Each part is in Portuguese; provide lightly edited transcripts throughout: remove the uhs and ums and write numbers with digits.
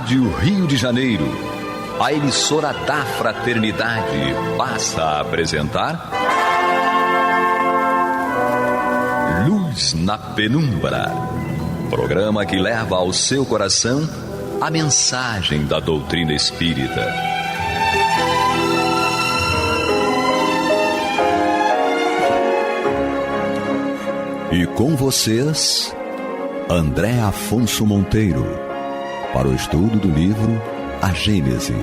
Rádio Rio de Janeiro, a emissora da Fraternidade, passa a apresentar Luz na Penumbra, programa que leva ao seu coração a mensagem da doutrina espírita. E com vocês, André Afonso Monteiro, para o estudo do livro A Gênese,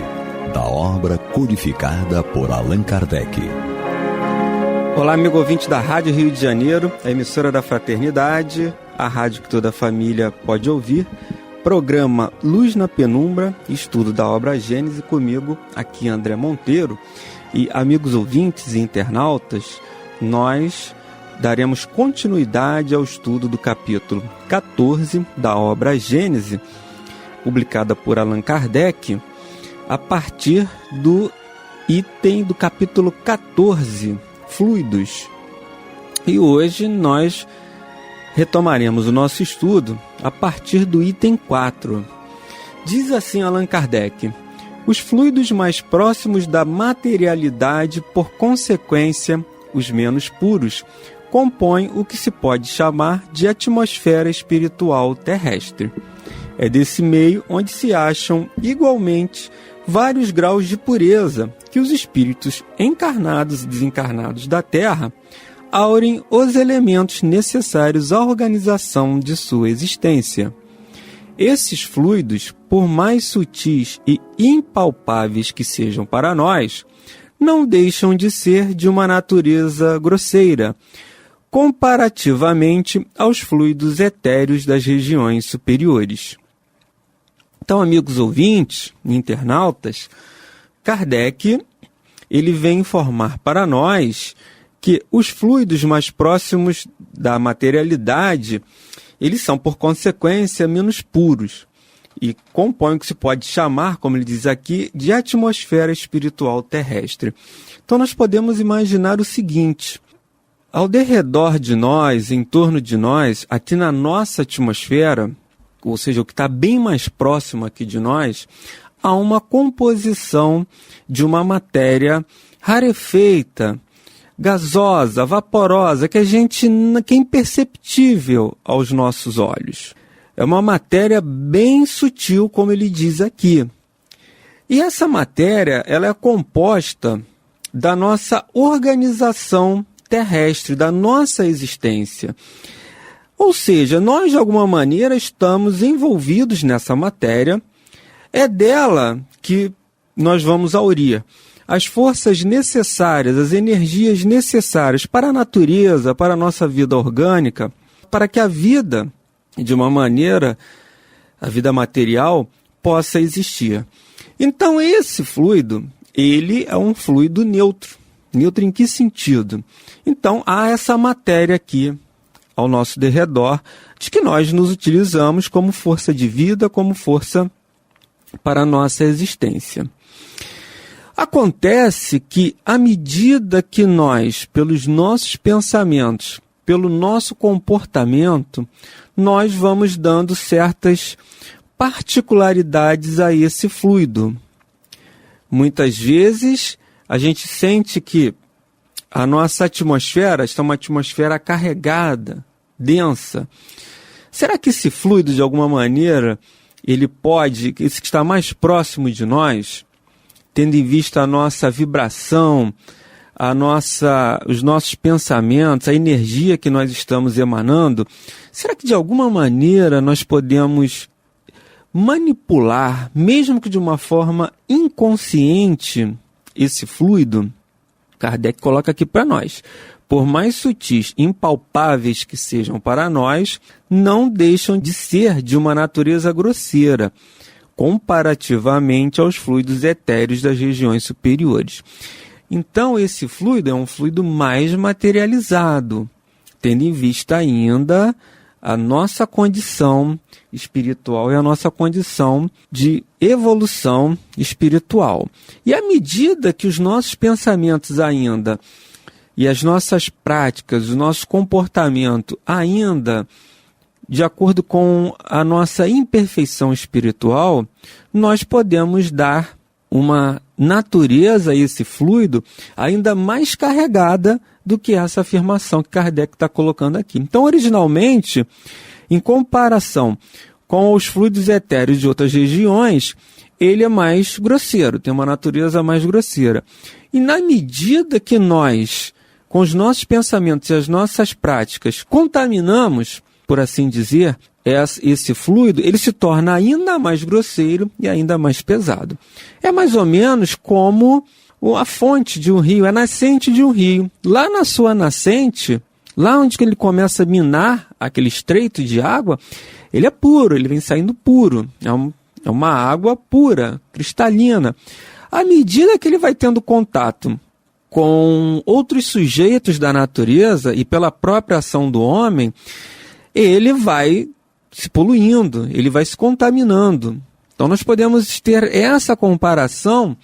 da obra codificada por Allan Kardec. Olá, amigo ouvinte da Rádio Rio de Janeiro, a emissora da Fraternidade, a rádio que toda a família pode ouvir. Programa Luz na Penumbra, estudo da obra Gênese, comigo, aqui André Monteiro. E amigos ouvintes e internautas, nós daremos continuidade ao estudo do capítulo 14 da obra Gênese, publicada por Allan Kardec, a partir do item do capítulo 14, Fluidos. E hoje nós retomaremos o nosso estudo a partir do item 4. Diz assim Allan Kardec: os fluidos mais próximos da materialidade, por consequência, os menos puros, compõem o que se pode chamar de atmosfera espiritual terrestre. É desse meio onde se acham, igualmente, vários graus de pureza que os espíritos encarnados e desencarnados da Terra aurem os elementos necessários à organização de sua existência. Esses fluidos, por mais sutis e impalpáveis que sejam para nós, não deixam de ser de uma natureza grosseira, comparativamente aos fluidos etéreos das regiões superiores. Então, amigos ouvintes, internautas, Kardec ele vem informar para nós que os fluidos mais próximos da materialidade, eles são, por consequência, menos puros e compõem o que se pode chamar, como ele diz aqui, de atmosfera espiritual terrestre. Então, nós podemos imaginar o seguinte: ao derredor de nós, em torno de nós, aqui na nossa atmosfera, ou seja, o que está bem mais próximo aqui de nós, há uma composição de uma matéria rarefeita, gasosa, vaporosa, que é imperceptível aos nossos olhos. É uma matéria bem sutil, como ele diz aqui. E essa matéria, ela é composta da nossa organização terrestre, da nossa existência. Ou seja, nós de alguma maneira estamos envolvidos nessa matéria, é dela que nós vamos aurir as forças necessárias, as energias necessárias para a natureza, para a nossa vida orgânica, para que a vida, de uma maneira, a vida material, possa existir. Então esse fluido, ele é um fluido neutro. Neutro em que sentido? Então há essa matéria aqui ao nosso derredor, de que nós nos utilizamos como força de vida, como força para a nossa existência. Acontece que, à medida que nós, pelos nossos pensamentos, pelo nosso comportamento, nós vamos dando certas particularidades a esse fluido. Muitas vezes, a gente sente que a nossa atmosfera está uma atmosfera carregada, densa. Será que esse fluido, de alguma maneira, ele pode, esse que está mais próximo de nós, tendo em vista a nossa vibração, os nossos pensamentos, a energia que nós estamos emanando, será que de alguma maneira nós podemos manipular, mesmo que de uma forma inconsciente, esse fluido? Kardec coloca aqui para nós: por mais sutis, impalpáveis que sejam para nós, não deixam de ser de uma natureza grosseira, comparativamente aos fluidos etéreos das regiões superiores. Então, esse fluido é um fluido mais materializado, tendo em vista ainda a nossa condição espiritual e a nossa condição de evolução espiritual. E à medida que os nossos pensamentos ainda e as nossas práticas, o nosso comportamento ainda de acordo com a nossa imperfeição espiritual, nós podemos dar uma natureza a esse fluido ainda mais carregada do que essa afirmação que Kardec está colocando aqui. Então, originalmente, em comparação com os fluidos etéreos de outras regiões, ele é mais grosseiro, tem uma natureza mais grosseira. E na medida que nós, com os nossos pensamentos e as nossas práticas, contaminamos, por assim dizer, esse fluido, ele se torna ainda mais grosseiro e ainda mais pesado. É mais ou menos como a fonte de um rio, a nascente de um rio. Lá na sua nascente, lá onde ele começa a minar aquele estreito de água, ele é puro, ele vem saindo puro. É uma água pura, cristalina. À medida que ele vai tendo contato com outros sujeitos da natureza e pela própria ação do homem, ele vai se poluindo, ele vai se contaminando. Então nós podemos ter essa comparação,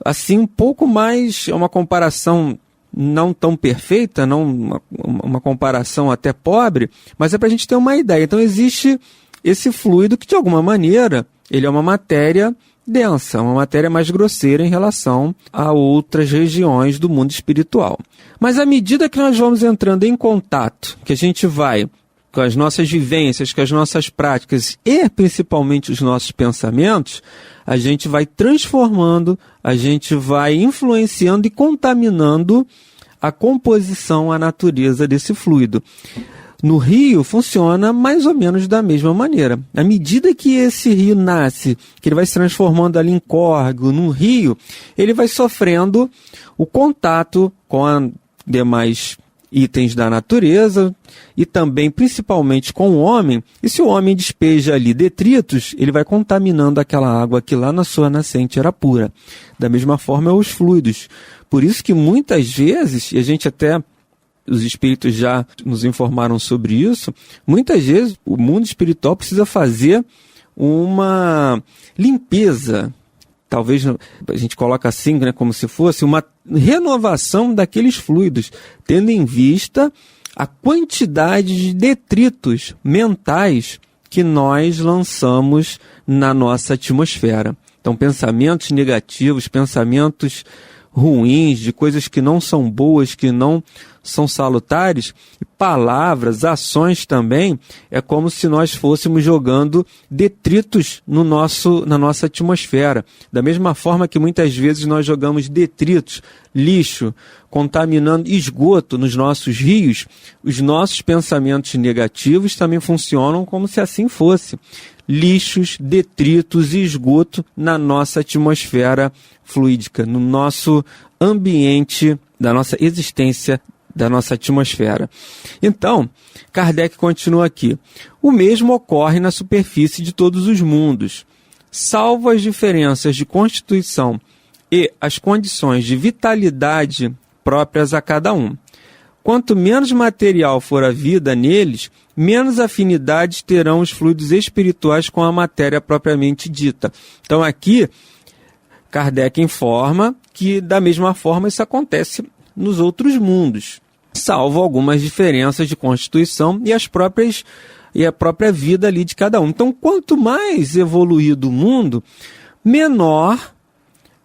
assim, um pouco mais, uma comparação não tão perfeita, não uma comparação até pobre, mas é para a gente ter uma ideia. Então existe esse fluido que, de alguma maneira, ele é uma matéria densa, uma matéria mais grosseira em relação a outras regiões do mundo espiritual. Mas à medida que nós vamos entrando em contato, que a gente vai com as nossas vivências, com as nossas práticas e principalmente os nossos pensamentos, a gente vai transformando, a gente vai influenciando e contaminando a composição, a natureza desse fluido. No rio funciona mais ou menos da mesma maneira. À medida que esse rio nasce, que ele vai se transformando ali em córrego, no rio, ele vai sofrendo o contato com os demais itens da natureza e também, principalmente, com o homem. E se o homem despeja ali detritos, ele vai contaminando aquela água que lá na sua nascente era pura. Da mesma forma, os fluidos. Por isso que muitas vezes, e a gente até, os espíritos já nos informaram sobre isso, muitas vezes o mundo espiritual precisa fazer uma limpeza. Talvez a gente coloca assim, né, como se fosse uma renovação daqueles fluidos, tendo em vista a quantidade de detritos mentais que nós lançamos na nossa atmosfera. Então, pensamentos negativos, pensamentos ruins, de coisas que não são boas, que não são salutares, e palavras, ações também, é como se nós fôssemos jogando detritos na nossa atmosfera. Da mesma forma que muitas vezes nós jogamos detritos, lixo, contaminando esgoto nos nossos rios, os nossos pensamentos negativos também funcionam como se assim fosse. Lixos, detritos e esgoto na nossa atmosfera fluídica, no nosso ambiente, da nossa existência, da nossa atmosfera. Então, Kardec continua aqui. O mesmo ocorre na superfície de todos os mundos. Salvo as diferenças de constituição e as condições de vitalidade próprias a cada um. Quanto menos material for a vida neles, menos afinidades terão os fluidos espirituais com a matéria propriamente dita. Então aqui, Kardec informa que da mesma forma isso acontece nos outros mundos, salvo algumas diferenças de constituição e a própria vida ali de cada um. Então, quanto mais evoluído o mundo, menor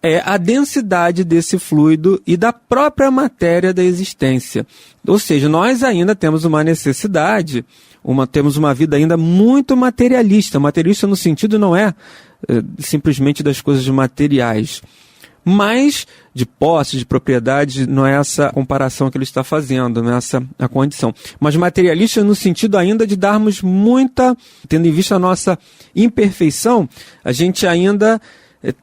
é a densidade desse fluido e da própria matéria da existência. Ou seja, nós ainda temos uma necessidade, temos uma vida ainda muito materialista. Materialista no sentido não é simplesmente das coisas materiais, mas de posse, de propriedade, não é essa comparação que ele está fazendo, não é essa a condição. Mas materialista no sentido ainda de darmos tendo em vista a nossa imperfeição, a gente ainda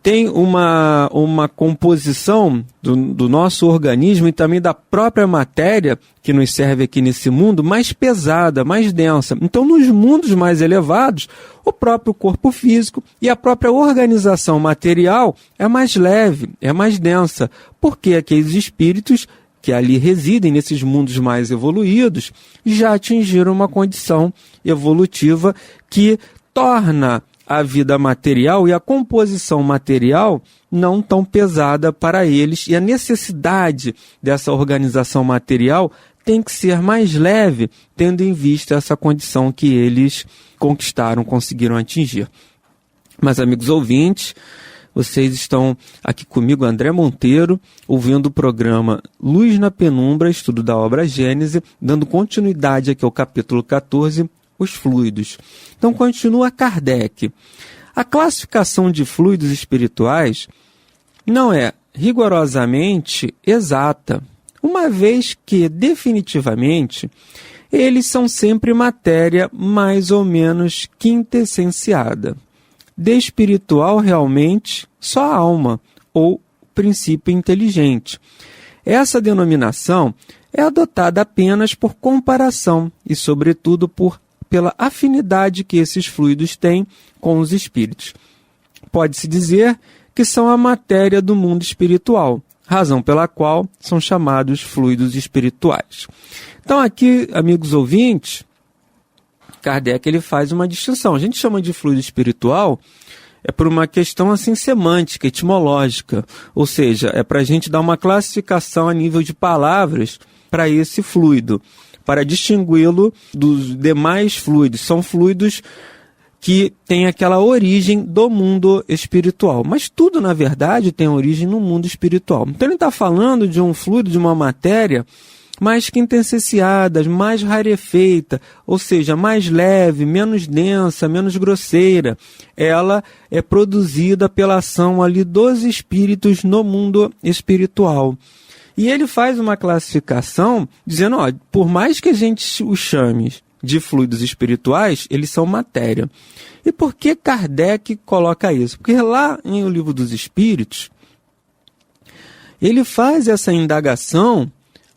tem uma composição do nosso organismo e também da própria matéria que nos serve aqui nesse mundo mais pesada, mais densa. Então, nos mundos mais elevados, o próprio corpo físico e a própria organização material é mais leve, é mais densa, porque aqueles espíritos que ali residem nesses mundos mais evoluídos já atingiram uma condição evolutiva que torna a vida material e a composição material não tão pesada para eles, e a necessidade dessa organização material tem que ser mais leve, tendo em vista essa condição que eles conseguiram atingir. Mas, amigos ouvintes, vocês estão aqui comigo, André Monteiro, ouvindo o programa Luz na Penumbra, estudo da obra Gênese, dando continuidade aqui ao capítulo 14, os fluidos. Então, continua Kardec. A classificação de fluidos espirituais não é rigorosamente exata, uma vez que, definitivamente, eles são sempre matéria mais ou menos quintessenciada. De espiritual, realmente, só a alma, ou princípio inteligente. Essa denominação é adotada apenas por comparação e, sobretudo, pela afinidade que esses fluidos têm com os espíritos. Pode-se dizer que são a matéria do mundo espiritual, razão pela qual são chamados fluidos espirituais. Então aqui, amigos ouvintes, Kardec ele faz uma distinção. A gente chama de fluido espiritual por uma questão assim semântica, etimológica, ou seja, é para a gente dar uma classificação a nível de palavras para esse fluido, para distingui-lo dos demais fluidos. São fluidos que têm aquela origem do mundo espiritual. Mas tudo, na verdade, tem origem no mundo espiritual. Então ele está falando de um fluido, de uma matéria mais quintessenciada, mais rarefeita, ou seja, mais leve, menos densa, menos grosseira. Ela é produzida pela ação ali dos espíritos no mundo espiritual. E ele faz uma classificação dizendo, por mais que a gente os chame de fluidos espirituais, eles são matéria. E por que Kardec coloca isso? Porque lá em O Livro dos Espíritos, ele faz essa indagação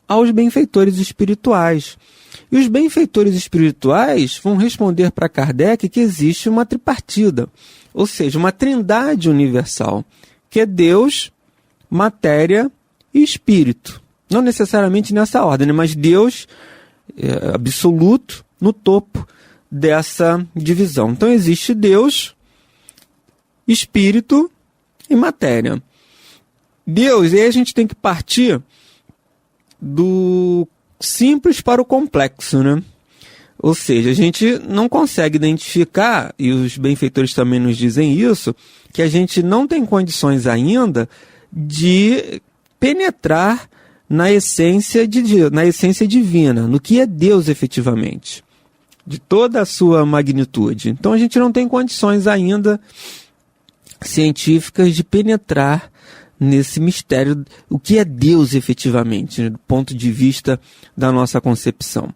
aos benfeitores espirituais. E os benfeitores espirituais vão responder para Kardec que existe uma tripartida, ou seja, uma trindade universal, que é Deus, matéria e espírito. Não necessariamente nessa ordem, mas Deus absoluto no topo dessa divisão. Então existe Deus, espírito e matéria. Deus, e aí a gente tem que partir do simples para o complexo, né? Ou seja, a gente não consegue identificar, e os benfeitores também nos dizem isso, que a gente não tem condições ainda de penetrar na essência divina, no que é Deus efetivamente, de toda a sua magnitude. Então a gente não tem condições ainda científicas de penetrar nesse mistério, o que é Deus efetivamente, né, do ponto de vista da nossa concepção.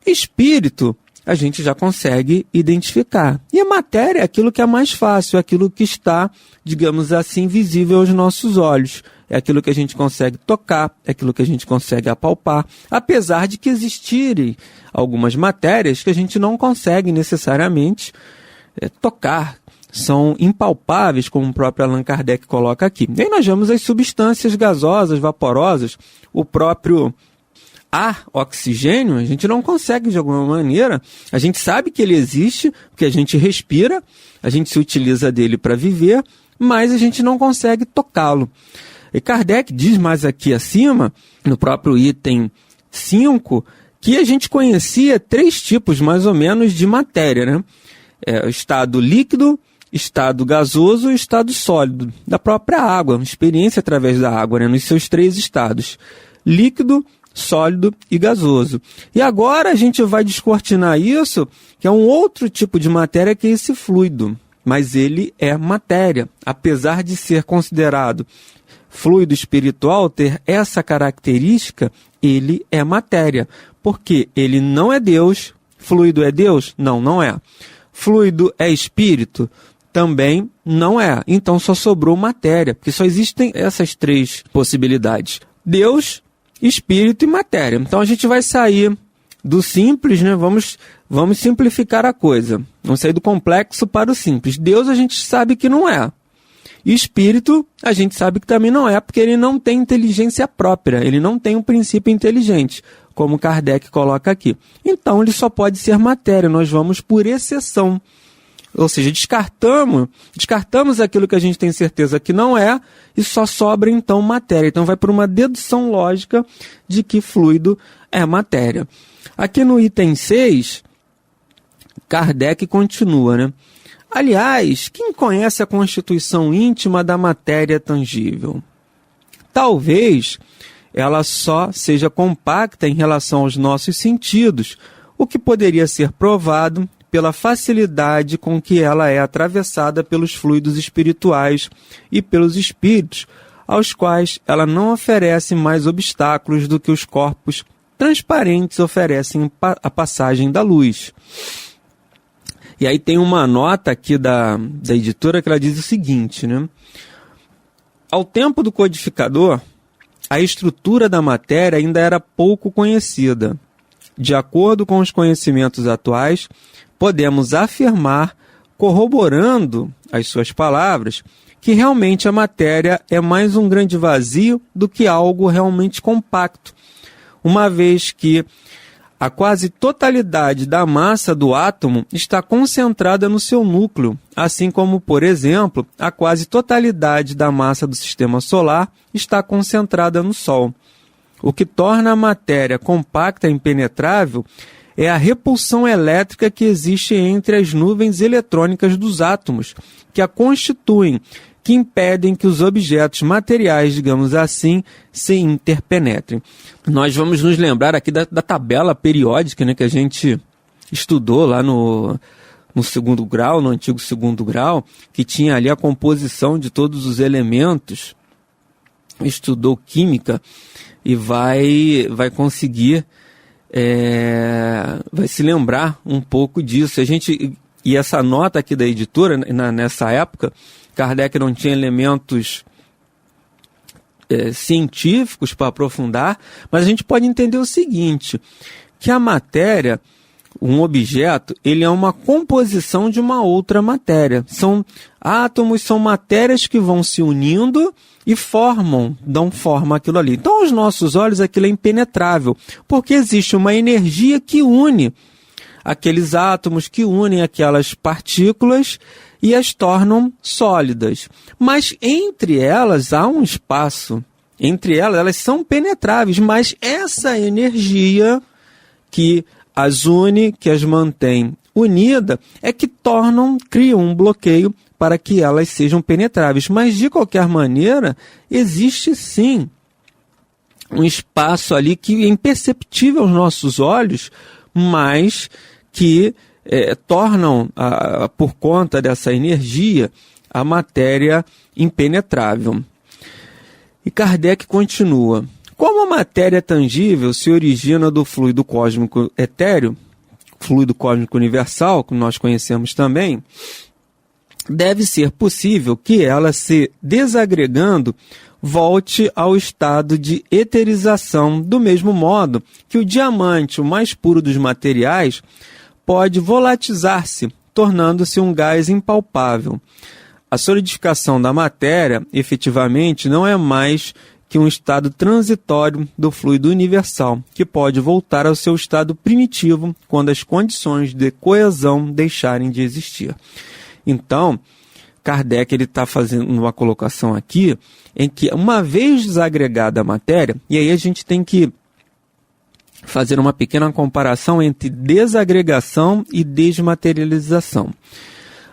Espírito, a gente já consegue identificar. E a matéria é aquilo que é mais fácil, é aquilo que está, digamos assim, visível aos nossos olhos. É aquilo que a gente consegue tocar, é aquilo que a gente consegue apalpar, apesar de que existirem algumas matérias que a gente não consegue necessariamente tocar, são impalpáveis, como o próprio Allan Kardec coloca aqui. E aí nós vemos as substâncias gasosas, vaporosas, o próprio ar, oxigênio, a gente não consegue de alguma maneira, a gente sabe que ele existe, porque a gente respira, a gente se utiliza dele para viver, mas a gente não consegue tocá-lo. E Kardec diz mais aqui acima, no próprio item 5, que a gente conhecia 3 tipos mais ou menos de matéria, né? O estado líquido, estado gasoso e estado sólido, da própria água, experiência através da água, né? Nos seus 3 estados, líquido, sólido e gasoso. E agora a gente vai descortinar isso, que é um outro tipo de matéria, que é esse fluido, mas ele é matéria, apesar de ser considerado fluido espiritual, ter essa característica, ele é matéria, porque ele não é Deus. Fluido é Deus? Não, não é. Fluido é espírito? Também não é. Então só sobrou matéria, porque só existem essas 3 possibilidades: Deus, espírito e matéria. Então a gente vai sair do simples, né? Vamos simplificar a coisa. Vamos sair do complexo para o simples. Deus a gente sabe que não é. Espírito, a gente sabe que também não é, porque ele não tem inteligência própria, ele não tem um princípio inteligente, como Kardec coloca aqui. Então, ele só pode ser matéria, nós vamos por exceção. Ou seja, descartamos aquilo que a gente tem certeza que não é e só sobra então matéria. Então vai por uma dedução lógica de que fluido é matéria. Aqui no item 6, Kardec continua, né? Aliás, quem conhece a constituição íntima da matéria tangível? Talvez ela só seja compacta em relação aos nossos sentidos, o que poderia ser provado pela facilidade com que ela é atravessada pelos fluidos espirituais e pelos espíritos, aos quais ela não oferece mais obstáculos do que os corpos transparentes oferecem a passagem da luz. E aí tem uma nota aqui da editora que ela diz o seguinte, né? Ao tempo do codificador, a estrutura da matéria ainda era pouco conhecida. De acordo com os conhecimentos atuais, podemos afirmar, corroborando as suas palavras, que realmente a matéria é mais um grande vazio do que algo realmente compacto, uma vez que a quase totalidade da massa do átomo está concentrada no seu núcleo, assim como, por exemplo, a quase totalidade da massa do sistema solar está concentrada no Sol. O que torna a matéria compacta e impenetrável é a repulsão elétrica que existe entre as nuvens eletrônicas dos átomos, que a constituem, que impedem que os objetos materiais, digamos assim, se interpenetrem. Nós vamos nos lembrar aqui da tabela periódica, né, que a gente estudou lá no segundo grau, no antigo segundo grau, que tinha ali a composição de todos os elementos. Estudou química e vai conseguir, vai se lembrar um pouco disso. E essa nota aqui da editora, nessa época, Kardec não tinha elementos científicos para aprofundar, mas a gente pode entender o seguinte, que a matéria, um objeto, ele é uma composição de uma outra matéria. São átomos, são matérias que vão se unindo e dão forma àquilo ali. Então, aos nossos olhos, aquilo é impenetrável, porque existe uma energia que une aqueles átomos, que unem aquelas partículas e as tornam sólidas. Mas entre elas há um espaço. Entre elas são penetráveis, mas essa energia que as une, que as mantém unidas, é que criam um bloqueio para que elas sejam penetráveis. Mas, de qualquer maneira, existe sim um espaço ali que é imperceptível aos nossos olhos, mas que tornam, por conta dessa energia, a matéria impenetrável. E Kardec continua. Como a matéria tangível se origina do fluido cósmico etéreo, fluido cósmico universal, que nós conhecemos também, deve ser possível que ela, se desagregando, volte ao estado de eterização, do mesmo modo que o diamante, o mais puro dos materiais, pode volatizar-se, tornando-se um gás impalpável. A solidificação da matéria, efetivamente, não é mais que um estado transitório do fluido universal, que pode voltar ao seu estado primitivo quando as condições de coesão deixarem de existir. Então, Kardec está fazendo uma colocação aqui em que, uma vez desagregada a matéria, e aí a gente tem que fazer uma pequena comparação entre desagregação e desmaterialização.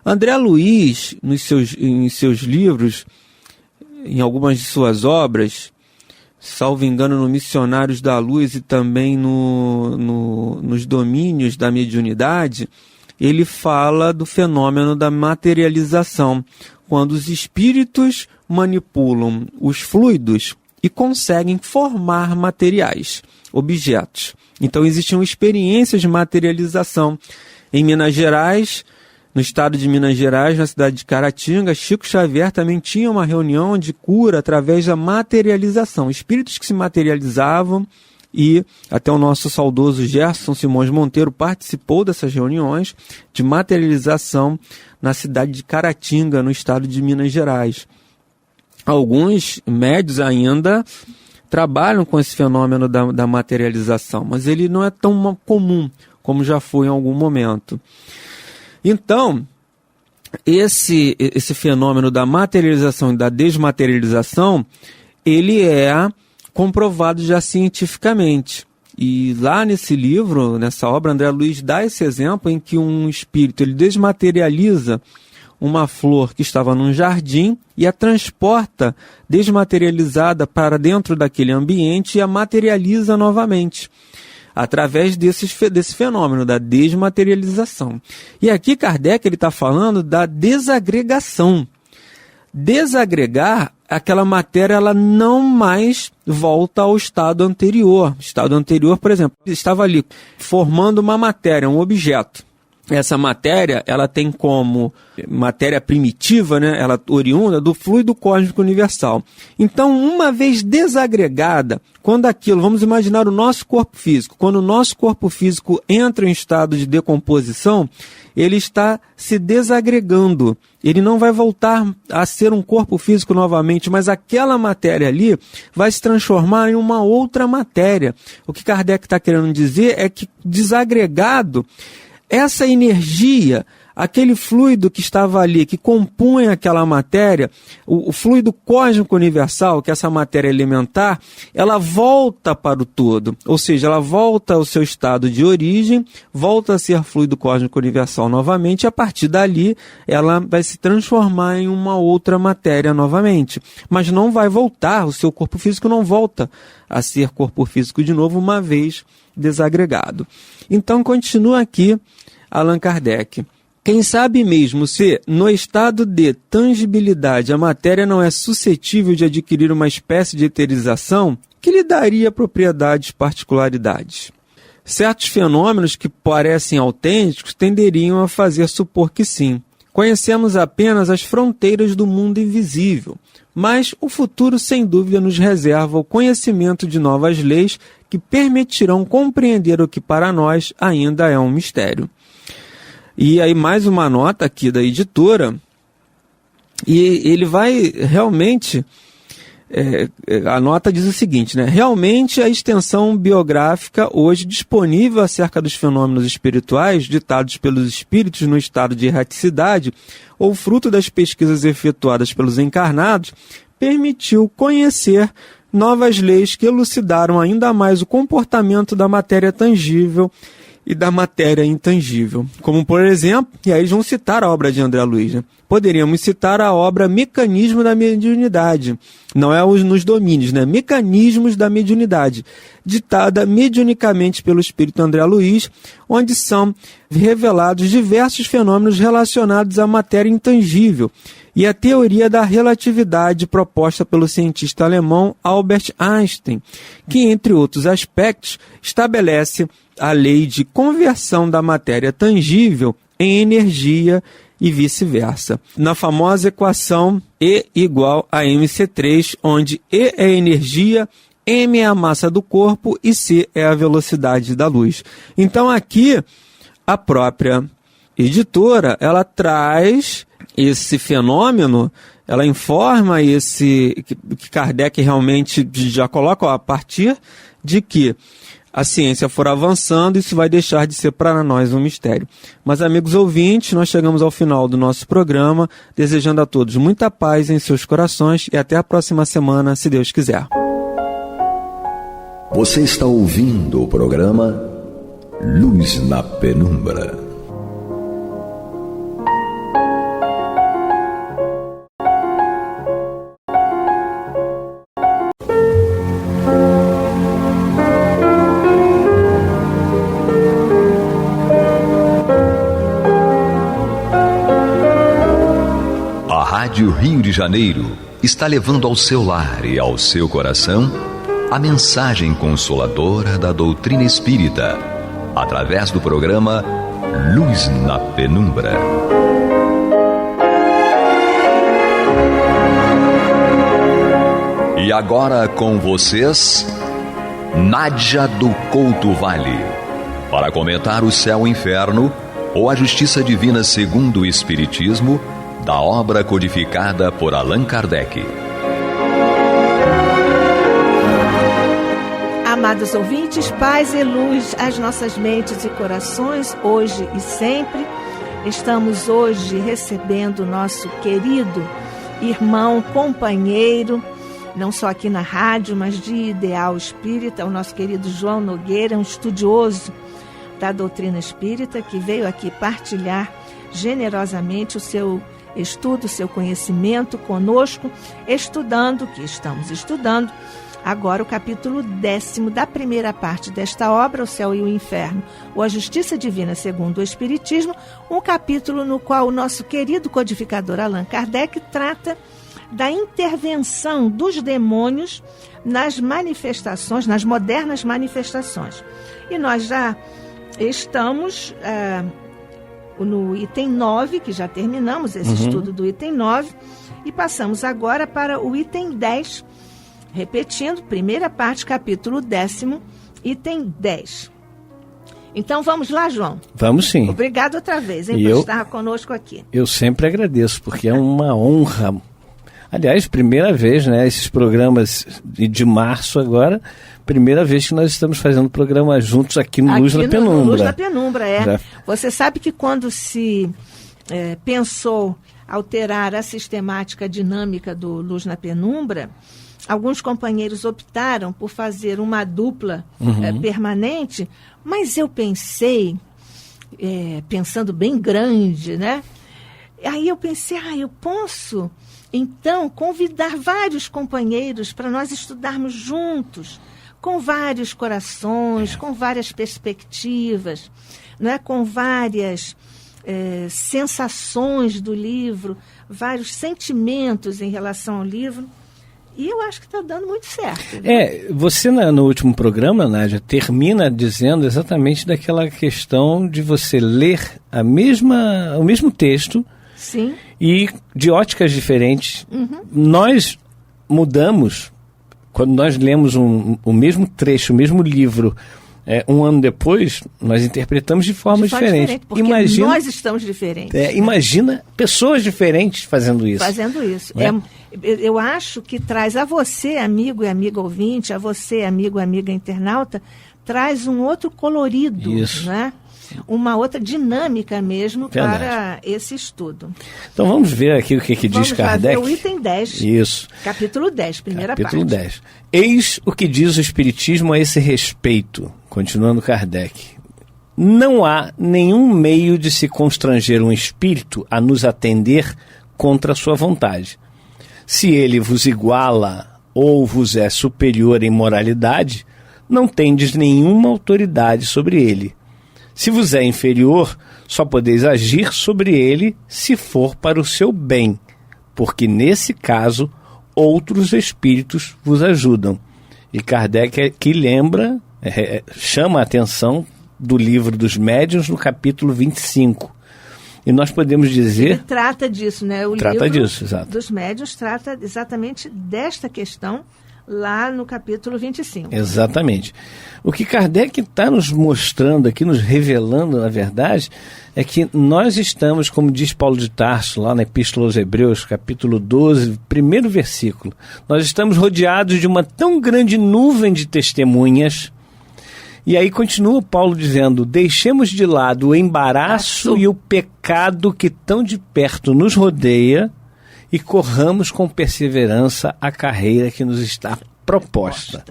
André Luiz, em seus livros, em algumas de suas obras, salvo engano no Missionários da Luz e também nos domínios da mediunidade, ele fala do fenômeno da materialização, quando os espíritos manipulam os fluidos e conseguem formar materiais, objetos. Então existiam experiências de materialização. Em Minas Gerais, no estado de Minas Gerais, na cidade de Caratinga, Chico Xavier também tinha uma reunião de cura através da materialização. Espíritos que se materializavam, e até o nosso saudoso Gerson Simões Monteiro participou dessas reuniões de materialização na cidade de Caratinga, no estado de Minas Gerais. Alguns médios ainda trabalham com esse fenômeno da materialização, mas ele não é tão comum como já foi em algum momento. Então, esse fenômeno da materialização e da desmaterialização, ele é comprovado já cientificamente. E lá nesse livro, nessa obra, André Luiz dá esse exemplo em que um espírito ele desmaterializa uma flor que estava num jardim e a transporta desmaterializada para dentro daquele ambiente e a materializa novamente, através desse fenômeno da desmaterialização. E aqui Kardec está falando da desagregação. Desagregar, aquela matéria ela não mais volta ao estado anterior. O estado anterior, por exemplo, estava ali formando uma matéria, um objeto. Essa matéria, ela tem como matéria primitiva, né? Ela oriunda do fluido cósmico universal. Então, uma vez desagregada, quando aquilo, vamos imaginar o nosso corpo físico, quando o nosso corpo físico entra em estado de decomposição, ele está se desagregando. Ele não vai voltar a ser um corpo físico novamente, mas aquela matéria ali vai se transformar em uma outra matéria. O que Kardec está querendo dizer é que desagregado, essa energia, aquele fluido que estava ali, que compunha aquela matéria, o fluido cósmico universal, que é essa matéria elementar, ela volta para o todo. Ou seja, ela volta ao seu estado de origem, volta a ser fluido cósmico universal novamente, e a partir dali ela vai se transformar em uma outra matéria novamente. Mas não vai voltar, o seu corpo físico não volta a ser corpo físico de novo, uma vez desagregado. Então, continua aqui Allan Kardec. Quem sabe mesmo se, no estado de tangibilidade, a matéria não é suscetível de adquirir uma espécie de eterização, que lhe daria propriedades, particularidades. Certos fenômenos que parecem autênticos tenderiam a fazer supor que sim. Conhecemos apenas as fronteiras do mundo invisível, mas o futuro sem dúvida nos reserva o conhecimento de novas leis que permitirão compreender o que para nós ainda é um mistério. E aí mais uma nota aqui da editora, e ele vai realmente, a nota diz o seguinte, né? Realmente a extensão biográfica hoje disponível acerca dos fenômenos espirituais ditados pelos espíritos no estado de erraticidade ou fruto das pesquisas efetuadas pelos encarnados, permitiu conhecer novas leis que elucidaram ainda mais o comportamento da matéria tangível e da matéria intangível. Como, por exemplo, e aí vamos citar a obra de André Luiz, né? Poderíamos citar a obra Mecanismo da Mediunidade, não é nos domínios, né? Mecanismos da Mediunidade, ditada mediunicamente pelo espírito André Luiz, onde são revelados diversos fenômenos relacionados à matéria intangível e a teoria da relatividade proposta pelo cientista alemão Albert Einstein, que, entre outros aspectos, estabelece a lei de conversão da matéria tangível em energia e vice-versa. Na famosa equação E igual a mc3, onde E é energia, m é a massa do corpo e c é a velocidade da luz. Então aqui a própria editora, ela traz esse fenômeno, ela informa que Kardec realmente já coloca a partir de que a ciência for avançando, isso vai deixar de ser para nós um mistério. Mas, amigos ouvintes, nós chegamos ao final do nosso programa, desejando a todos muita paz em seus corações e até a próxima semana, se Deus quiser. Você está ouvindo o programa Luz na Penumbra. Rádio Rio de Janeiro está levando ao seu lar e ao seu coração a mensagem consoladora da doutrina espírita, através do programa Luz na Penumbra. E agora com vocês, Nádia do Couto Vale, para comentar o céu e inferno ou a justiça divina segundo o Espiritismo, da obra codificada por Allan Kardec. Amados ouvintes, paz e luz às nossas mentes e corações, hoje e sempre. Estamos hoje recebendo o nosso querido irmão, companheiro, não só aqui na rádio, mas de Ideal Espírita, o nosso querido João Nogueira, um estudioso da doutrina espírita, que veio aqui partilhar generosamente o seu estudo, o seu conhecimento conosco, estamos estudando agora o capítulo 10º da primeira parte desta obra, O Céu e o Inferno, ou A Justiça Divina segundo o Espiritismo, um capítulo no qual o nosso querido codificador Allan Kardec trata da intervenção dos demônios nas manifestações, nas modernas manifestações. E nós já estamos no item 9, que já terminamos esse estudo do item 9, e passamos agora para o item 10, repetindo, primeira parte, capítulo 10º, item 10. Então vamos lá, João? Vamos sim. Obrigado outra vez, por estar conosco aqui. Eu sempre agradeço, porque é uma honra. Aliás, primeira vez, né? Esses programas de março agora, primeira vez que nós estamos fazendo programa juntos aqui no Luz na Penumbra. No Luz na Penumbra, é. Você sabe que quando se pensou alterar a sistemática dinâmica do Luz na Penumbra, alguns companheiros optaram por fazer uma dupla permanente, mas eu pensei, pensando bem grande, né? Aí eu pensei, eu posso, então, convidar vários companheiros para nós estudarmos juntos, com vários corações, com várias perspectivas, né? Com várias sensações do livro, vários sentimentos em relação ao livro. E eu acho que está dando muito certo. Viu? Você no último programa, Nádia, termina dizendo exatamente daquela questão de você ler o mesmo texto. Sim. E de óticas diferentes. Nós mudamos, quando nós lemos o mesmo trecho, o mesmo livro, um ano depois, nós interpretamos de forma diferente. Porque nós estamos diferentes. Imagina pessoas diferentes fazendo isso. Eu acho que traz a você, amigo e amiga ouvinte, a você, amigo e amiga internauta, traz um outro colorido, né? Uma outra dinâmica mesmo. Verdade. Para esse estudo. Então vamos ver aqui o que diz Kardec. Vamos ver o item 10. Isso. Capítulo 10, primeira Capítulo parte. 10. Eis o que diz o Espiritismo a esse respeito. Continuando Kardec. Não há nenhum meio de se constranger um espírito a nos atender contra a sua vontade. Se ele vos iguala ou vos é superior em moralidade, não tendes nenhuma autoridade sobre ele. Se vos é inferior, só podeis agir sobre ele se for para o seu bem, porque nesse caso outros espíritos vos ajudam. E Kardec aqui lembra, chama a atenção do Livro dos Médiuns no capítulo 25. E nós podemos dizer... Ele trata disso, né? O livro disso, dos Médiuns trata exatamente desta questão lá no capítulo 25. Exatamente. O que Kardec está nos mostrando aqui, nos revelando, na verdade, é que nós estamos, como diz Paulo de Tarso, lá na Epístola aos Hebreus, capítulo 12, primeiro versículo, nós estamos rodeados de uma tão grande nuvem de testemunhas. E aí continua Paulo dizendo, deixemos de lado o embaraço e o pecado que tão de perto nos rodeia e corramos com perseverança a carreira que nos está proposta.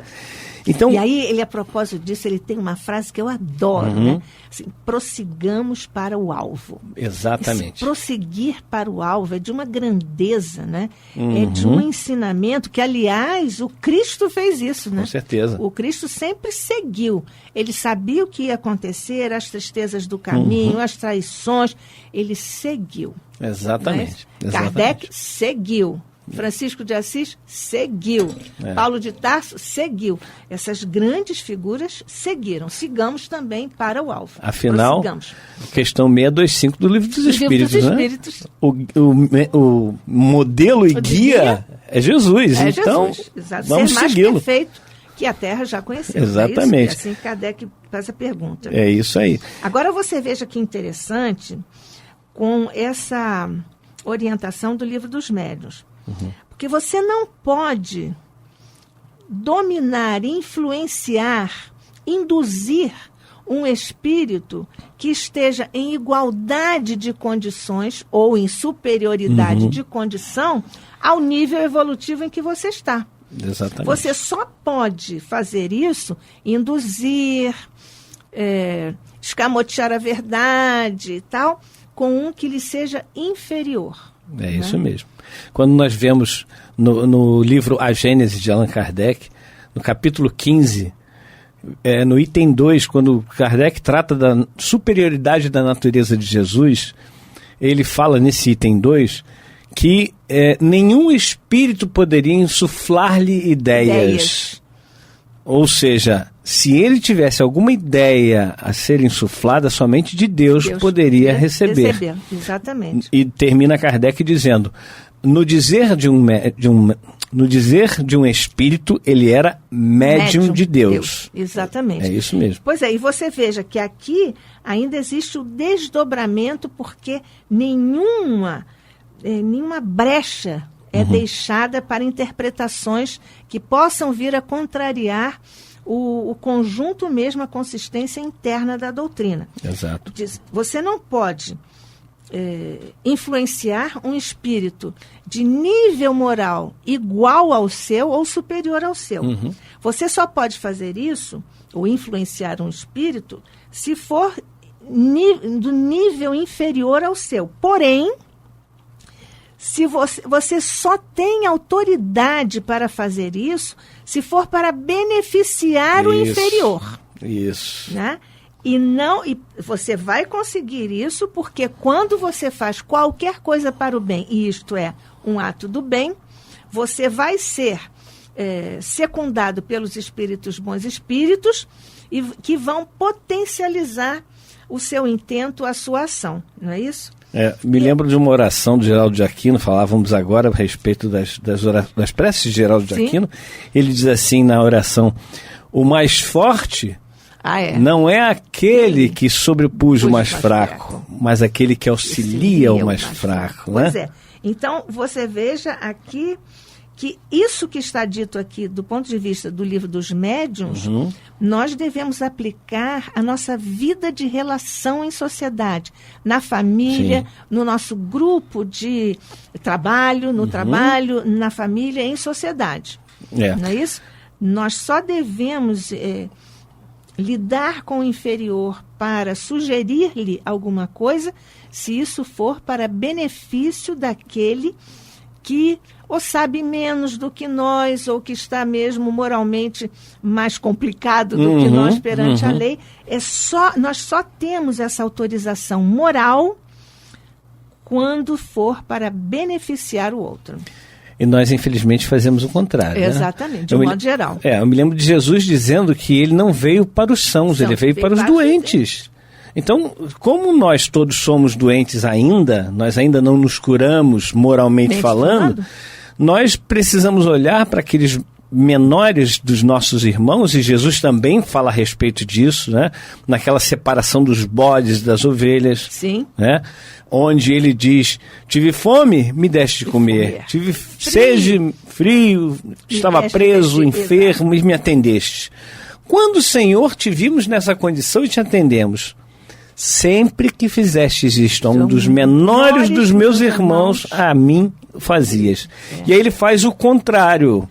Então, e aí, ele, a propósito disso, ele tem uma frase que eu adoro, né? Assim, prossigamos para o alvo. Exatamente. Esse prosseguir para o alvo é de uma grandeza, né? É de um ensinamento que, aliás, o Cristo fez isso, né? Com certeza. O Cristo sempre seguiu. Ele sabia o que ia acontecer, as tristezas do caminho, as traições. Ele seguiu. Exatamente. Né? Kardec seguiu. Francisco de Assis seguiu. Paulo de Tarso seguiu. Essas grandes figuras seguiram. Sigamos também para o alvo. Afinal, questão 625 do Livro dos Espíritos, né? O modelo e guia é Jesus. Então, vamos segui-lo. Perfeito que a Terra já conheceu. Exatamente. É assim que Kardec faz a pergunta. É isso aí. Agora você veja que interessante com essa orientação do Livro dos Médiuns. Porque você não pode dominar, influenciar, induzir um espírito que esteja em igualdade de condições ou em superioridade de condição ao nível evolutivo em que você está. Exatamente. Você só pode fazer isso, induzir, escamotear a verdade e tal, com um que lhe seja inferior. É isso mesmo. Quando nós vemos no livro A Gênese de Allan Kardec, no capítulo 15, no item 2, quando Kardec trata da superioridade da natureza de Jesus, ele fala nesse item 2 que nenhum espírito poderia insuflar-lhe ideias. Ou seja, se ele tivesse alguma ideia a ser insuflada, somente de Deus poderia receber. Exatamente. E termina Kardec dizendo, no dizer de um espírito, ele era médium de Deus. Exatamente. É isso mesmo. Pois é, e você veja que aqui ainda existe o desdobramento, porque nenhuma brecha é deixada para interpretações que possam vir a contrariar o conjunto mesmo, a consistência interna da doutrina. Exato. Você não pode influenciar um espírito de nível moral igual ao seu ou superior ao seu. Você só pode fazer isso, ou influenciar um espírito, se for do nível inferior ao seu. Porém, se você só tem autoridade para fazer isso se for para beneficiar o inferior. Isso. Né? E você vai conseguir isso porque quando você faz qualquer coisa para o bem, e isto é um ato do bem, você vai ser secundado pelos espíritos bons espíritos e que vão potencializar o seu intento, a sua ação. Não é isso? Me lembro de uma oração do Geraldo de Aquino, falávamos agora a respeito das preces de Geraldo de Aquino. Ele diz assim na oração, o mais forte não é aquele que sobrepuja o mais fraco, mas aquele que auxilia o mais fraco. Né? Pois é. Então, você veja aqui que isso que está dito aqui, do ponto de vista do livro dos médiuns, nós devemos aplicar a nossa vida de relação em sociedade, na família, no nosso grupo de trabalho, no trabalho, na família, em sociedade. Não é isso? Nós só devemos lidar com o inferior para sugerir-lhe alguma coisa, se isso for para benefício daquele que ou sabe menos do que nós, ou que está mesmo moralmente mais complicado do que nós perante a lei. Nós só temos essa autorização moral quando for para beneficiar o outro. E nós, infelizmente, fazemos o contrário. Exatamente, né? de modo geral. Eu me lembro de Jesus dizendo que ele não veio para os sãos, ele veio para os doentes. Então, como nós todos somos doentes ainda, nós ainda não nos curamos moralmente falando, nós precisamos olhar para aqueles menores dos nossos irmãos, e Jesus também fala a respeito disso, né? Naquela separação dos bodes das ovelhas. Sim. Né? Onde ele diz, tive fome, me deste de comer. Tive sede, frio, estava preso, enfermo, e me atendeste. Quando, Senhor, te vimos nessa condição e te atendemos? Sempre que fizestes isto a um dos menores dos meus irmãos, a mim fazias. E aí ele faz o contrário.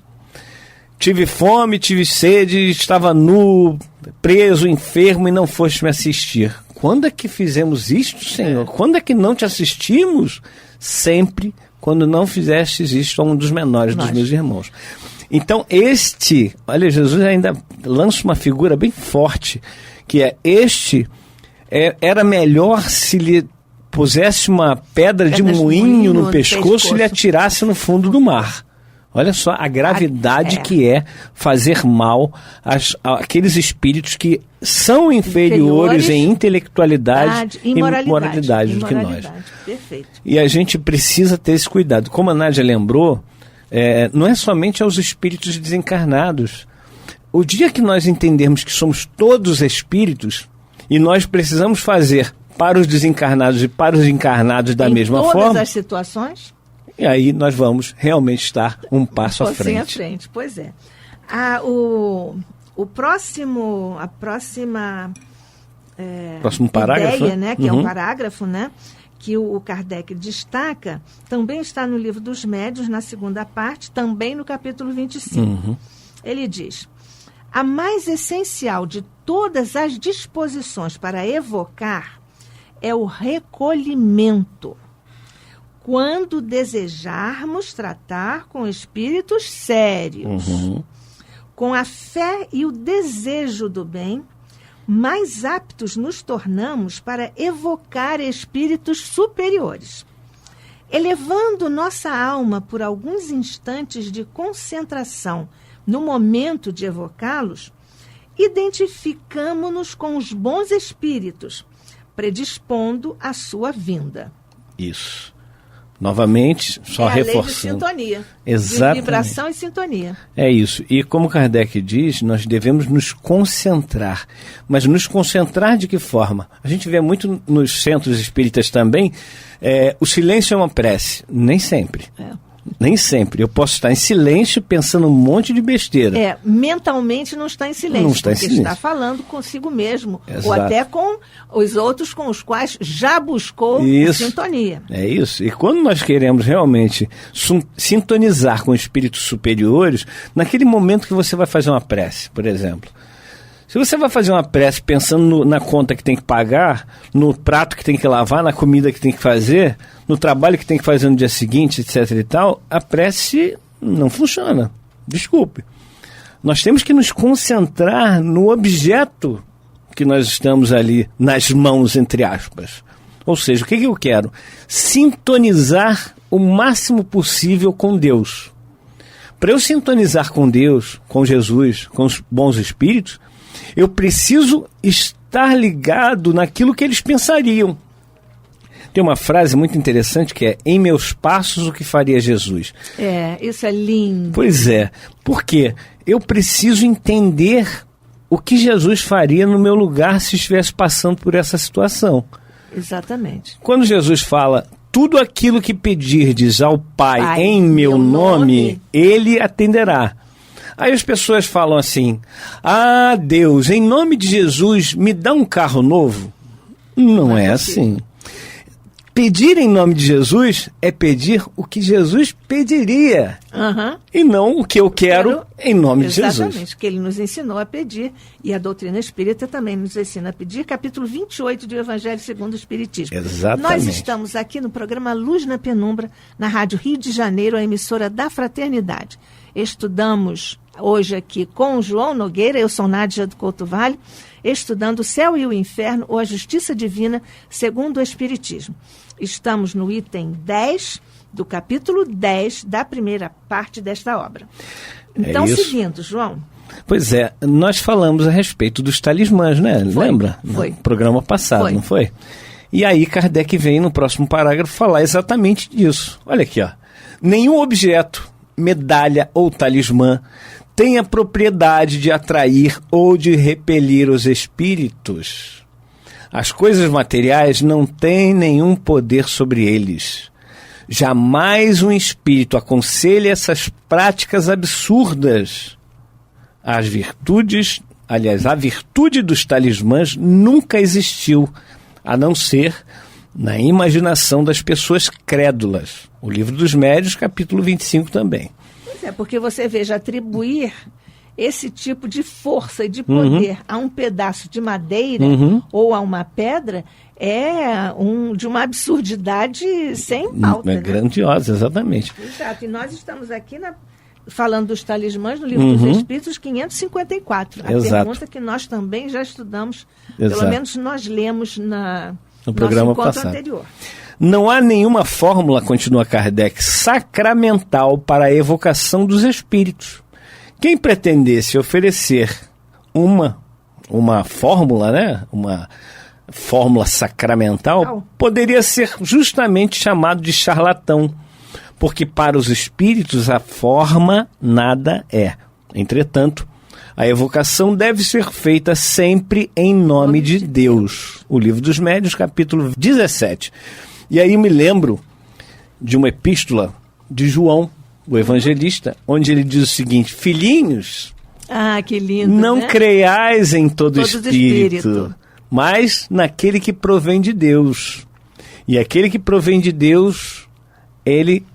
Tive fome, tive sede, estava nu, preso, enfermo e não foste me assistir. Quando é que fizemos isto, Senhor? Quando é que não te assistimos? Sempre quando não fizestes isto a um dos menores dos meus irmãos. Então olha, Jesus ainda lança uma figura bem forte, que era melhor se lhe pusesse uma pedra de moinho no pescoço e lhe atirasse no fundo do mar. Olha só a gravidade que é fazer mal àqueles espíritos que são inferiores em intelectualidade e moralidade do que nós. Perfeito. E a gente precisa ter esse cuidado. Como a Nádia lembrou, não é somente aos espíritos desencarnados. O dia que nós entendermos que somos todos espíritos, e nós precisamos fazer para os desencarnados e para os encarnados da mesma forma. Em todas as situações. E aí nós vamos realmente estar um passo à frente. Pois é. A próxima próximo parágrafo, ideia, né, que é um parágrafo, né, que o Kardec destaca, também está no Livro dos Médiuns, na segunda parte, também no capítulo 25. Ele diz: a mais essencial de todas as disposições para evocar é o recolhimento. Quando desejarmos tratar com espíritos sérios, com a fé e o desejo do bem, mais aptos nos tornamos para evocar espíritos superiores. Elevando nossa alma por alguns instantes de concentração no momento de evocá-los, identificamo-nos com os bons espíritos, predispondo a sua vinda. Isso. Novamente, só reforçando. A lei de sintonia. Exatamente. De vibração e sintonia. É isso. E como Kardec diz, nós devemos nos concentrar. Mas nos concentrar de que forma? A gente vê muito nos centros espíritas também, o silêncio é uma prece. Nem sempre. Nem sempre. Eu posso estar em silêncio pensando um monte de besteira. Mentalmente não está em silêncio. Não está em silêncio. Está falando consigo mesmo. Exato. Ou até com os outros com os quais já buscou sintonia. É isso. E quando nós queremos realmente sintonizar com espíritos superiores, naquele momento que você vai fazer uma prece, por exemplo. Se você vai fazer uma prece pensando na conta que tem que pagar, no prato que tem que lavar, na comida que tem que fazer, no trabalho que tem que fazer no dia seguinte, etc. e tal, a prece não funciona. Desculpe. Nós temos que nos concentrar no objeto que nós estamos ali nas mãos, entre aspas. Ou seja, o que eu quero? Sintonizar o máximo possível com Deus. Para eu sintonizar com Deus, com Jesus, com os bons espíritos, eu preciso estar ligado naquilo que eles pensariam. Tem uma frase muito interessante que é: em meus passos o que faria Jesus? Isso é lindo. Pois é, porque eu preciso entender o que Jesus faria no meu lugar se estivesse passando por essa situação. Exatamente. Quando Jesus fala: tudo aquilo que pedirdes ao Pai em meu nome, Ele atenderá. Aí as pessoas falam assim: ah, Deus, em nome de Jesus, me dá um carro novo. Não é assim. Pedir em nome de Jesus é pedir o que Jesus pediria. E não o que eu quero em nome de Jesus. Exatamente, que ele nos ensinou a pedir. E a doutrina espírita também nos ensina a pedir. Capítulo 28 do Evangelho segundo o Espiritismo. Exatamente. Nós estamos aqui no programa Luz na Penumbra, na Rádio Rio de Janeiro, a emissora da Fraternidade. Estudamos hoje aqui com o João Nogueira, eu sou Nádia do Couto Vale, estudando o céu e o inferno, ou a justiça divina, segundo o Espiritismo. Estamos no item 10, do capítulo 10, da primeira parte desta obra. Então, seguindo, João. Pois é, nós falamos a respeito dos talismãs, né? Lembra? Foi. No programa passado, não foi? E aí Kardec vem no próximo parágrafo falar exatamente disso. Olha aqui, ó. Nenhum objeto, medalha ou talismã tem a propriedade de atrair ou de repelir os espíritos. As coisas materiais não têm nenhum poder sobre eles. Jamais um espírito aconselha essas práticas absurdas. A virtude dos talismãs nunca existiu, a não ser na imaginação das pessoas crédulas. O Livro dos Médiuns, capítulo 25 também. Pois é, porque você veja, atribuir esse tipo de força e de poder a um pedaço de madeira ou a uma pedra de uma absurdidade sem pauta. É grandiosa, exatamente. Exato, e nós estamos aqui falando dos talismãs no Livro dos Espíritos 554. A pergunta que nós também já estudamos, pelo menos nós lemos no programa nosso encontro anterior. Não há nenhuma fórmula, continua Kardec, sacramental para a evocação dos espíritos. Quem pretendesse oferecer uma fórmula, né? Uma fórmula sacramental, poderia ser justamente chamado de charlatão, porque para os espíritos a forma nada é. Entretanto, a evocação deve ser feita sempre em nome de Deus. O Livro dos Médiuns, capítulo 17. E aí me lembro de uma epístola de João, o evangelista, onde ele diz o seguinte: filhinhos, que lindo, não né? creiais em todo espírito, mas naquele que provém de Deus. E aquele que provém de Deus, ele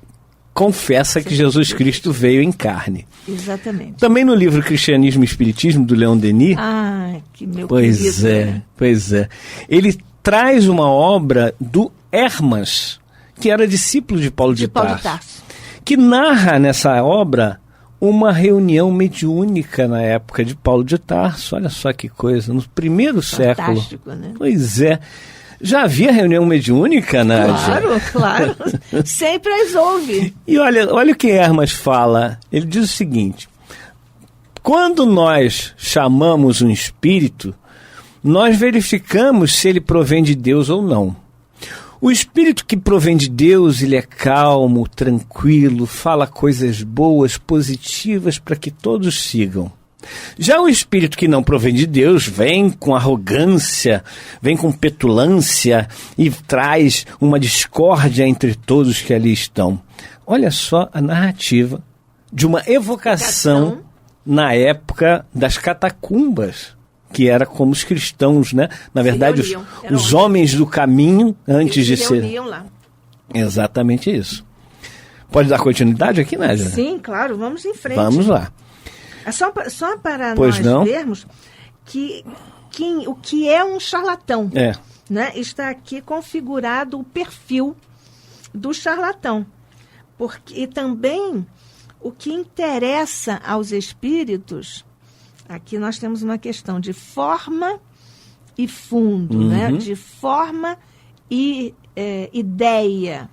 confessa que Jesus Cristo veio em carne. Exatamente. Também no livro Cristianismo e Espiritismo, do Leon Denis... que meu Pois querido. Pois é. Ele traz uma obra do Hermas, que era discípulo de Paulo de Tarso, que narra nessa obra uma reunião mediúnica na época de Paulo de Tarso. Olha só que coisa, no primeiro século. Fantástico, né? Pois é. Já havia reunião mediúnica, Nádia? Claro. Sempre as houve. E olha o que Hermas fala. Ele diz o seguinte: quando nós chamamos um espírito, nós verificamos se ele provém de Deus ou não. O espírito que provém de Deus, ele é calmo, tranquilo, fala coisas boas, positivas para que todos sigam. Já o espírito que não provém de Deus vem com arrogância, vem com petulância e traz uma discórdia entre todos que ali estão. Olha só a narrativa de uma evocação na época das catacumbas, que era como os cristãos, né? Na verdade, os homens do caminho, antes de ser... reuniam lá. Exatamente isso. Pode dar continuidade aqui, Nádia? Sim, claro, vamos em frente. Vamos lá. Só para Pois nós não? vermos o que é um charlatão. É. Né? Está aqui configurado o perfil do charlatão. E também o que interessa aos espíritos, aqui nós temos uma questão de forma e fundo, né? De forma e ideia.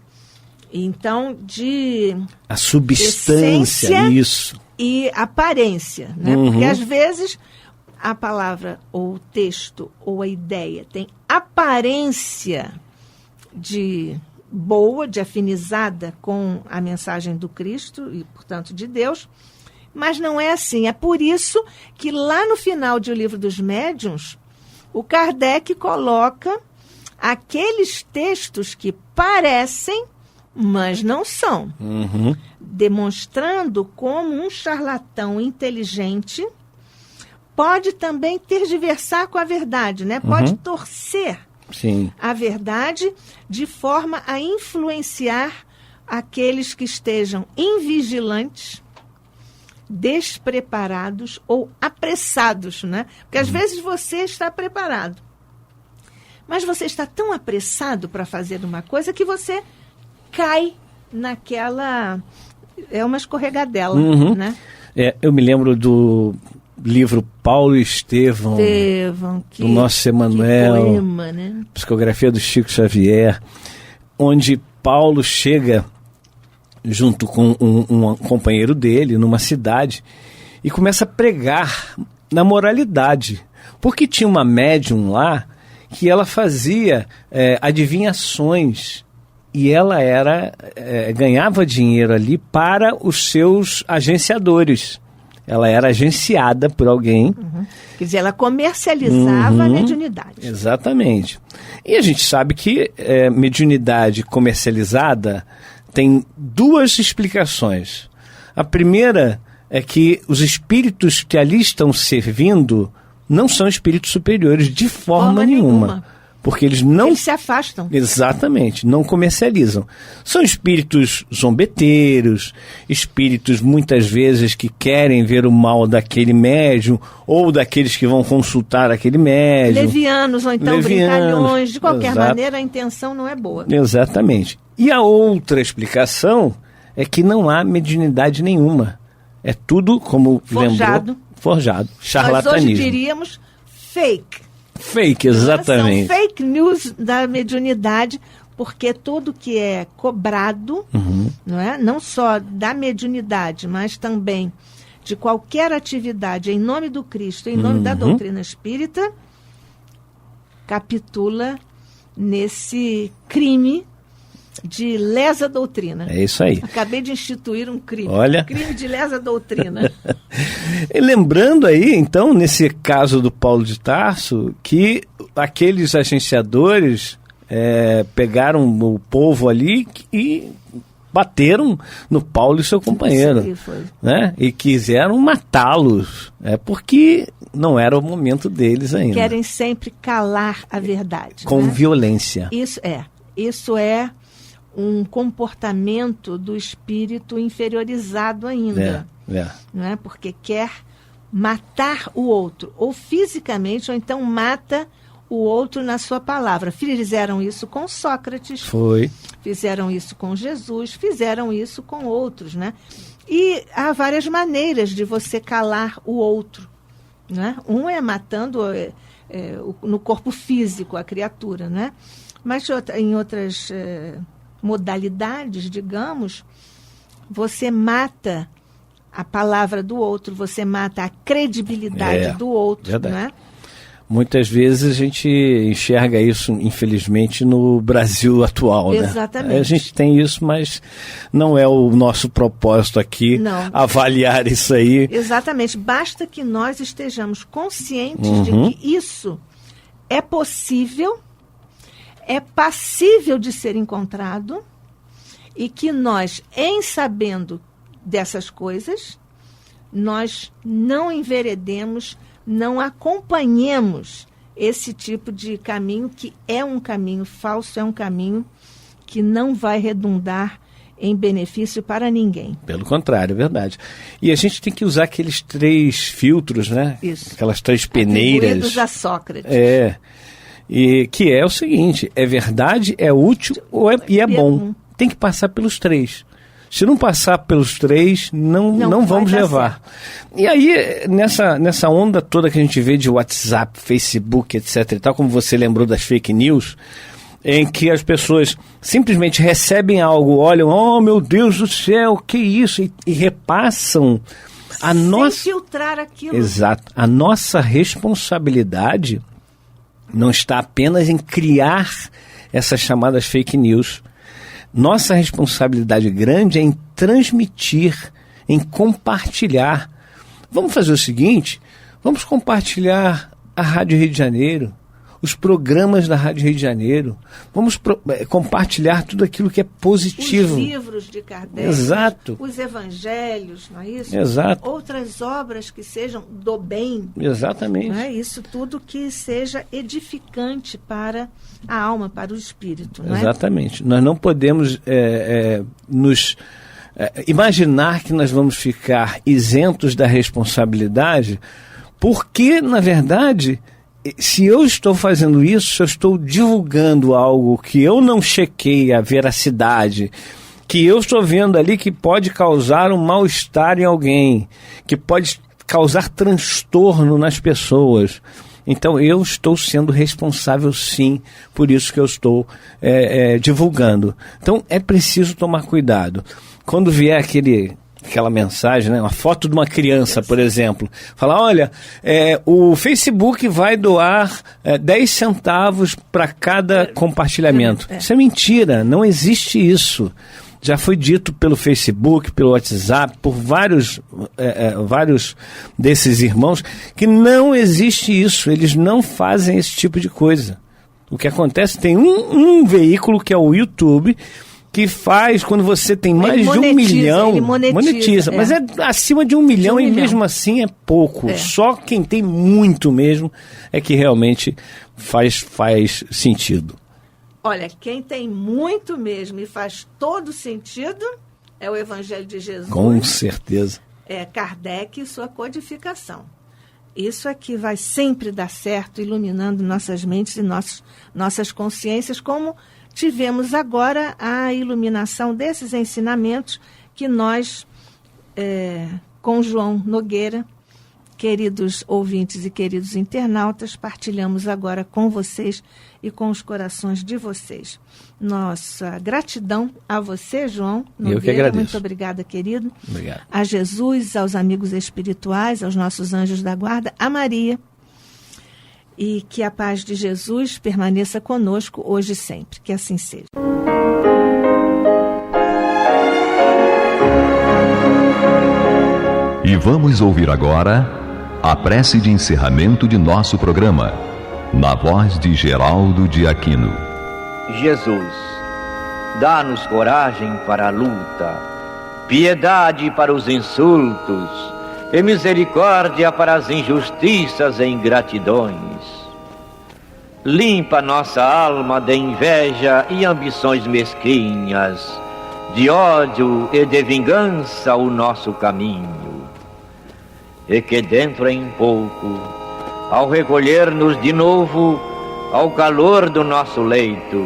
Então, de a substância, essência isso. E aparência, né? Porque às vezes a palavra ou o texto ou a ideia tem aparência de boa, de afinizada com a mensagem do Cristo e, portanto, de Deus, mas não é assim. É por isso que lá no final de O Livro dos Médiuns, o Kardec coloca aqueles textos que parecem, mas não são, demonstrando como um charlatão inteligente pode também tergiversar com a verdade, né? Pode torcer a verdade de forma a influenciar aqueles que estejam invigilantes, despreparados ou apressados, né? Porque às vezes você está preparado, mas você está tão apressado para fazer uma coisa que você cai naquela... É uma escorregadela, né? Eu me lembro do livro Paulo e Estevão, do nosso Emanuel, que poema, né? Psicografia do Chico Xavier, onde Paulo chega junto com um companheiro dele numa cidade e começa a pregar na moralidade, porque tinha uma médium lá que ela fazia adivinhações. E ela ganhava dinheiro ali para os seus agenciadores. Ela era agenciada por alguém. Quer dizer, ela comercializava a mediunidade. Exatamente. E a gente sabe que mediunidade comercializada tem duas explicações. A primeira é que os espíritos que ali estão servindo não são espíritos superiores de forma nenhuma. Porque eles se afastam. Exatamente, não comercializam. São espíritos zombeteiros, espíritos muitas vezes que querem ver o mal daquele médium ou daqueles que vão consultar aquele médium. Levianos ou então brincalhões. De qualquer maneira, a intenção não é boa. Exatamente. E a outra explicação é que não há mediunidade nenhuma. É tudo, como lembrou, forjado, charlatanismo. Nós hoje diríamos fake. Fake, exatamente. São fake news da mediunidade, porque tudo que é cobrado, não é? Não só da mediunidade, mas também de qualquer atividade em nome do Cristo, em nome da doutrina espírita, capitula nesse crime de lesa doutrina. É isso aí. Acabei de instituir um crime. Olha. Crime de lesa doutrina. E lembrando aí, então, nesse caso do Paulo de Tarso, que aqueles agenciadores pegaram o povo ali e bateram no Paulo e seu companheiro. Sim, foi. Né? E quiseram matá-los, porque não era o momento deles ainda. Querem sempre calar a verdade. Com né? violência. Isso é um comportamento do espírito inferiorizado ainda. Não é? Porque quer matar o outro, ou fisicamente, ou então mata o outro na sua palavra. Fizeram isso com Sócrates. Fizeram isso com Jesus, fizeram isso com outros, né? E há várias maneiras de você calar o outro, né? Um é matando no corpo físico a criatura, né? Mas em outras modalidades, digamos, você mata a palavra do outro, você mata a credibilidade do outro, verdade. Né? Muitas vezes a gente enxerga isso, infelizmente, no Brasil atual, né? Exatamente. A gente tem isso, mas não é o nosso propósito aqui avaliar isso aí. Exatamente. Basta que nós estejamos conscientes de que isso é possível, é passível de ser encontrado e que nós, em sabendo dessas coisas, nós não enveredemos, não acompanhemos esse tipo de caminho que é um caminho falso, é um caminho que não vai redundar em benefício para ninguém. Pelo contrário, é verdade. E a gente tem que usar aqueles 3 filtros, né? Isso. Aquelas 3 peneiras. Atribuídos a Sócrates. E que é o seguinte, é verdade, é útil e é bom. Tem que passar pelos 3. Se não passar pelos 3, não vamos levar. E aí, nessa onda toda que a gente vê de WhatsApp, Facebook, etc. e tal, como você lembrou das fake news, em que as pessoas simplesmente recebem algo, olham, oh meu Deus do céu, que isso? E repassam sem filtrar aquilo. Exato. A nossa responsabilidade não está apenas em criar essas chamadas fake news. Nossa responsabilidade grande é em transmitir, em compartilhar. Vamos fazer o seguinte, vamos compartilhar a Rádio Rio de Janeiro, os programas da Rádio Rio de Janeiro, vamos compartilhar tudo aquilo que é positivo. Os livros de Kardec, exato. Os evangelhos, não é isso? Exato. Outras obras que sejam do bem. Exatamente. Não é? Isso tudo que seja edificante para a alma, para o espírito. Não é? Exatamente. Nós não podemos nos imaginar que nós vamos ficar isentos da responsabilidade, porque, na verdade, se eu estou fazendo isso, se eu estou divulgando algo que eu não chequei a veracidade, que eu estou vendo ali que pode causar um mal-estar em alguém, que pode causar transtorno nas pessoas, então eu estou sendo responsável sim por isso que eu estou divulgando. Então é preciso tomar cuidado. Quando vier aquela mensagem, né? Uma foto de uma criança, por exemplo, falar, olha, o Facebook vai doar 10 centavos para cada compartilhamento. Isso é mentira, não existe isso. Já foi dito pelo Facebook, pelo WhatsApp, por vários desses irmãos, que não existe isso, eles não fazem esse tipo de coisa. O que acontece, tem um veículo que é o YouTube, que faz, quando você tem mais de 1 milhão, ele monetiza, mas é acima de 1 milhão e mesmo assim é pouco. Só quem tem muito mesmo é que realmente faz sentido. Olha, quem tem muito mesmo e faz todo sentido é o Evangelho de Jesus. Com certeza. É Kardec e sua codificação. Isso aqui vai sempre dar certo, iluminando nossas mentes e nossas consciências, como tivemos agora a iluminação desses ensinamentos que nós, com João Nogueira, queridos ouvintes e queridos internautas, partilhamos agora com vocês e com os corações de vocês. Nossa gratidão a você, João Nogueira. Eu que agradeço. Muito obrigada, querido. Obrigado. A Jesus, aos amigos espirituais, aos nossos anjos da guarda, a Maria. E que a paz de Jesus permaneça conosco hoje e sempre. Que assim seja. E vamos ouvir agora a prece de encerramento de nosso programa, na voz de Geraldo de Aquino. Jesus, dá-nos coragem para a luta, piedade para os insultos e misericórdia para as injustiças e ingratidões. Limpa nossa alma de inveja e ambições mesquinhas, de ódio e de vingança o nosso caminho. E que dentro em pouco, ao recolher-nos de novo ao calor do nosso leito,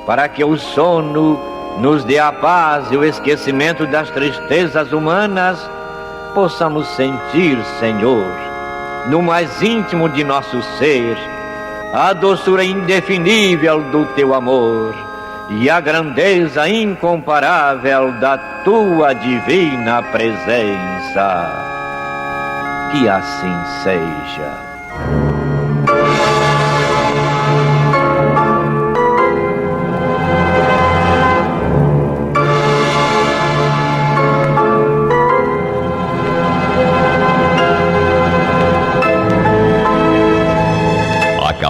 para que o sono nos dê a paz e o esquecimento das tristezas humanas, possamos sentir, Senhor, no mais íntimo de nosso ser, a doçura indefinível do Teu amor e a grandeza incomparável da Tua divina presença. Que assim seja.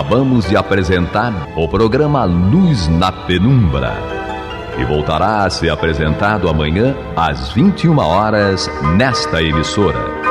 Acabamos de apresentar o programa Luz na Penumbra, que voltará a ser apresentado amanhã às 21 horas nesta emissora.